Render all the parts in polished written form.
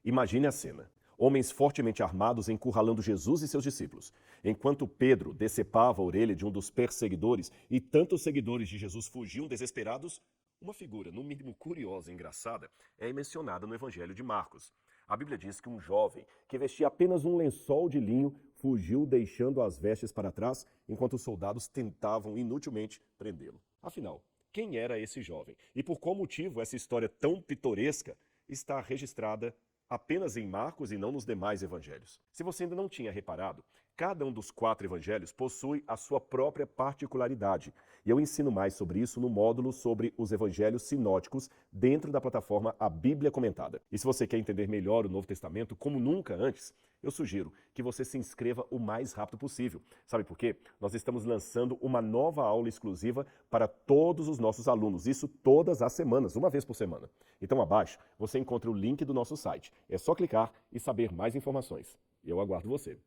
Imagine a cena. Homens fortemente armados encurralando Jesus e seus discípulos. Enquanto Pedro decepava a orelha de um dos perseguidores e tantos seguidores de Jesus fugiam desesperados, uma figura, no mínimo curiosa e engraçada, é mencionada no Evangelho de Marcos. A Bíblia diz que um jovem que vestia apenas um lençol de linho fugiu deixando as vestes para trás, enquanto os soldados tentavam inutilmente prendê-lo. Afinal, quem era esse jovem? E por qual motivo essa história tão pitoresca está registrada apenas em Marcos e não nos demais evangelhos? Se você ainda não tinha reparado, cada um dos 4 evangelhos possui a sua própria particularidade. E eu ensino mais sobre isso no módulo sobre os evangelhos sinóticos dentro da plataforma A Bíblia Comentada. E se você quer entender melhor o Novo Testamento como nunca antes, eu sugiro que você se inscreva o mais rápido possível. Sabe por quê? Nós estamos lançando uma nova aula exclusiva para todos os nossos alunos, isso todas as semanas, uma vez por semana. Então abaixo você encontra o link do nosso site. É só clicar e saber mais informações. Eu aguardo você.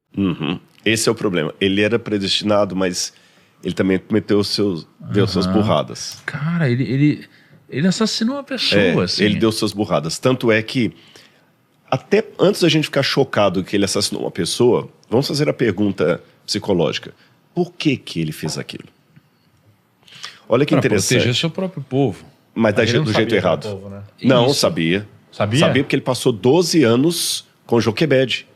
Esse é o problema. Ele era predestinado, mas ele também deu suas burradas. Cara, ele assassinou uma pessoa, assim. Ele deu suas burradas. Tanto é que, até antes da gente ficar chocado que ele assassinou uma pessoa, vamos fazer a pergunta psicológica. Por que ele fez aquilo? Olha que interessante. Para proteger seu próprio povo. Mas do jeito errado. Povo, né? Não, Isso. sabia. Sabia? Sabia porque ele passou 12 anos com Joquebede.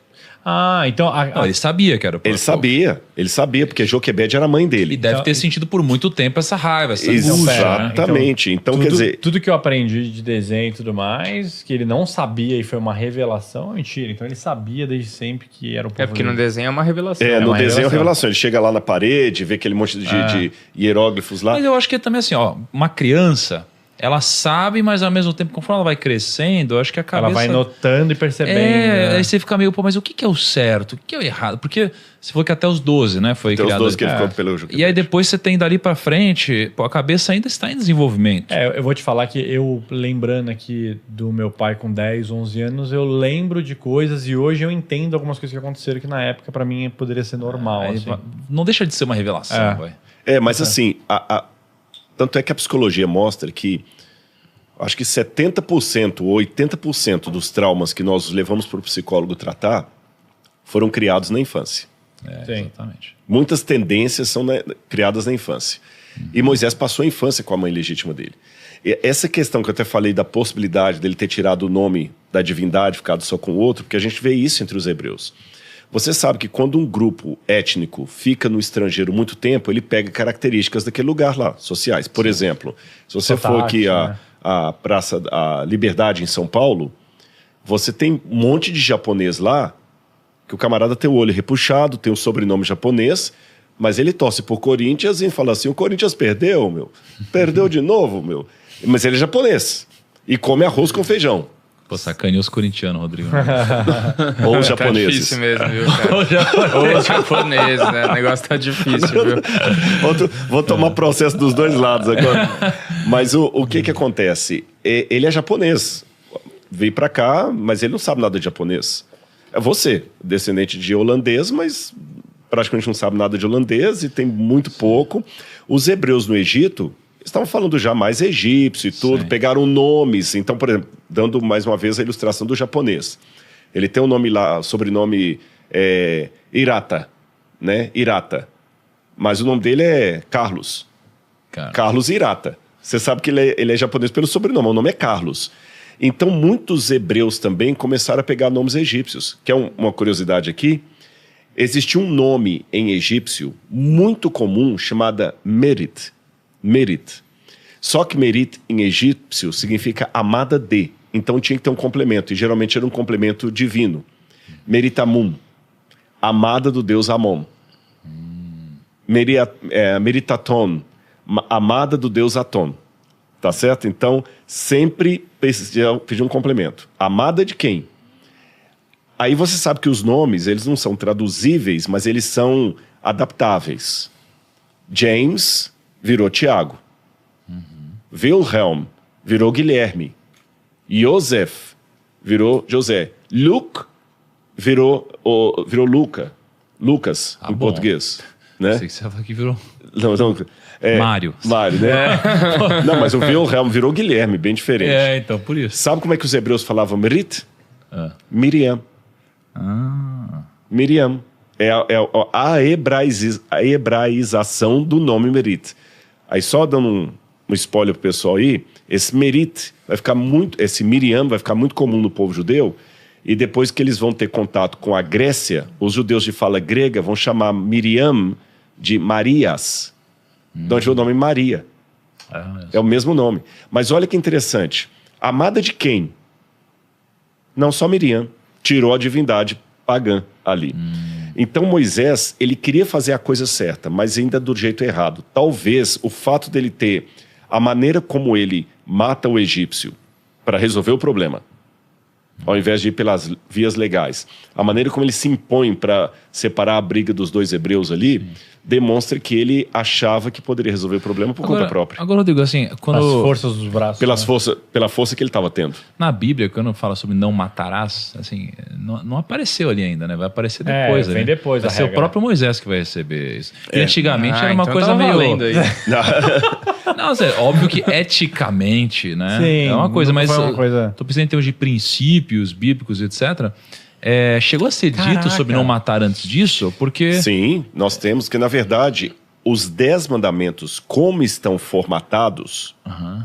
Ah, então... Não, ele sabia que era o próprio povo. Ele sabia, porque Joquebede era a mãe dele. E deve ter sentido por muito tempo essa raiva, essa angústia. Exatamente. Então, quer dizer... Tudo que eu aprendi de desenho e tudo mais, que ele não sabia e foi uma revelação, é mentira. Então ele sabia desde sempre que era o povo. É porque no desenho é uma revelação. No desenho é uma revelação. Ele chega lá na parede, vê aquele monte de hieróglifos lá. Mas eu acho que é também assim, ó, uma criança, ela sabe, mas ao mesmo tempo, conforme ela vai crescendo, eu acho que a cabeça... Ela vai notando e percebendo. né? Aí você fica meio, mas o que é o certo? O que é o errado? Porque você falou que até os 12, né? Foi Até criado. os 12 que ele ficou pelo Joquebede. E aí depois você tem dali pra frente, a cabeça ainda está em desenvolvimento. Eu vou te falar que eu, lembrando aqui do meu pai com 10, 11 anos, eu lembro de coisas e hoje eu entendo algumas coisas que aconteceram que na época pra mim poderia ser normal. Aí assim. não deixa de ser uma revelação, vai. Mas assim, tanto é que a psicologia mostra que acho que 70% ou 80% dos traumas que nós levamos para o psicólogo tratar foram criados na infância. Exatamente. Muitas tendências são criadas na infância. E Moisés passou a infância com a mãe legítima dele. E essa questão que eu até falei da possibilidade dele ter tirado o nome da divindade, ficado só com o outro, porque a gente vê isso entre os hebreus. Você sabe que quando um grupo étnico fica no estrangeiro muito tempo, ele pega características daquele lugar lá, sociais. Por exemplo, se você for aqui a Praça a Liberdade em São Paulo, você tem um monte de japonês lá, que o camarada tem o olho repuxado, tem o sobrenome japonês, mas ele torce por Corinthians e fala assim, o Corinthians perdeu, meu. Perdeu de novo, meu. Mas ele é japonês e come arroz com feijão. Pô, sacaneou os corintianos, Rodrigo. Ou os Tá japoneses. difícil mesmo, viu, cara? Ou os japoneses, né? O negócio tá difícil, viu? Vou tomar processo dos dois lados agora. Mas o que acontece? Ele é japonês. Veio pra cá, mas ele não sabe nada de japonês. É você, descendente de holandês, mas praticamente não sabe nada de holandês e tem muito pouco. Os hebreus no Egito estavam falando já mais egípcio e tudo, pegaram nomes. Então, por exemplo, dando mais uma vez a ilustração do japonês. Ele tem um nome lá, sobrenome Hirata, né? Hirata. Mas o nome dele é Carlos. Carlos Hirata. Você sabe que ele é japonês pelo sobrenome, o nome é Carlos. Então, muitos hebreus também começaram a pegar nomes egípcios. Que é uma curiosidade aqui. Existia um nome em egípcio muito comum chamado Merit. Merit. Só que Merit em egípcio significa amada de. Então tinha que ter um complemento. E geralmente era um complemento divino. Meritamun. Amada do deus Amon. Meritaton. Amada do deus Aton. Tá certo? Então sempre pedir um complemento. Amada de quem? Aí você sabe que os nomes, eles não são traduzíveis, mas eles são adaptáveis. James virou Tiago. Wilhelm virou Guilherme. Joseph virou José. Luke virou Lucas, em português. Né? Sei que você falou que virou... Não, Mário. Mário, né? Não, mas o Wilhelm virou Guilherme, bem diferente. Então, por isso. Sabe como é que os hebreus falavam Merit? Miriam. Ah. Miriam. É a hebraização do nome Merit. Aí só dando um spoiler pro pessoal aí, esse Merit vai ficar muito, esse Miriam vai ficar muito comum no povo judeu, e depois que eles vão ter contato com a Grécia, os judeus de fala grega vão chamar Miriam de Marias, de onde é o nome Maria. É o mesmo nome. Mas olha que interessante. Amada de quem? Não só Miriam. Tirou a divindade pagã ali. Então Moisés, ele queria fazer a coisa certa, mas ainda do jeito errado. Talvez o fato dele ter a maneira como ele mata o egípcio para resolver o problema, ao invés de ir pelas vias legais, a maneira como ele se impõe para separar a briga dos dois hebreus ali, demonstra que ele achava que poderia resolver o problema por conta própria. Agora eu digo assim, quando... As forças dos braços. Pela força que ele estava tendo. Na Bíblia, quando fala sobre não matarás, assim, não apareceu ali ainda, né? Vai aparecer depois. Vem depois vai a ser regra. O próprio Moisés que vai receber isso. E antigamente era uma então coisa tá meio... valendo aí. Não, é óbvio que eticamente, né? Sim, é uma coisa, não mas foi uma coisa... tô pensando em termos de princípios bíblicos, etc. Chegou a ser dito sobre não matar antes disso, porque... Sim, nós temos que, na verdade, os 10 mandamentos, como estão formatados,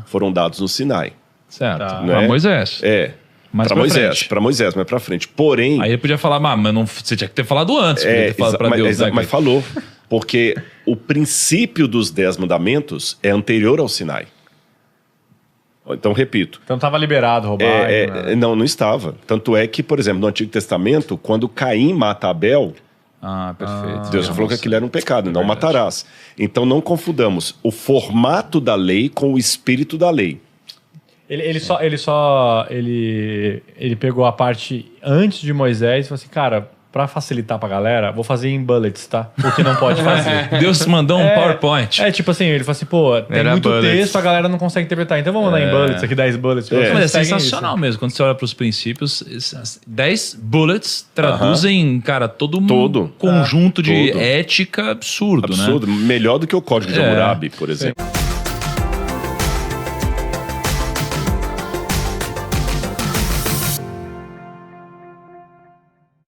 foram dados no Sinai. Certo, Tá. para Né? Moisés. Mas Para pra Moisés, frente. para Moisés, mas para frente. Porém, Aí ele podia falar, mas não, você tinha que ter falado antes, podia ter falado para Deus. Né? mas falou, porque o princípio dos 10 mandamentos é anterior ao Sinai. Então, repito. Então tava liberado roubar. né? Não estava. Tanto é que, por exemplo, no Antigo Testamento, quando Caim mata Abel, Ah, perfeito. Deus já falou que aquilo era um pecado, não matarás. Então não confundamos o formato da lei com o espírito da lei. Ele pegou a parte antes de Moisés e falou assim, cara, pra facilitar pra galera, vou fazer em bullets, tá? O que não pode fazer. Deus mandou um PowerPoint. Tipo assim, ele falou assim, pô, tem Era muito bullets. texto, a galera não consegue interpretar. Então vamos mandar em bullets, aqui 10 bullets. pra vocês Mas é peguem sensacional isso. mesmo. Quando você olha para os princípios, 10 bullets traduzem, cara, todo um conjunto de Todo. ética absurdo, né? Absurdo. Melhor do que o Código de Hammurabi, por exemplo.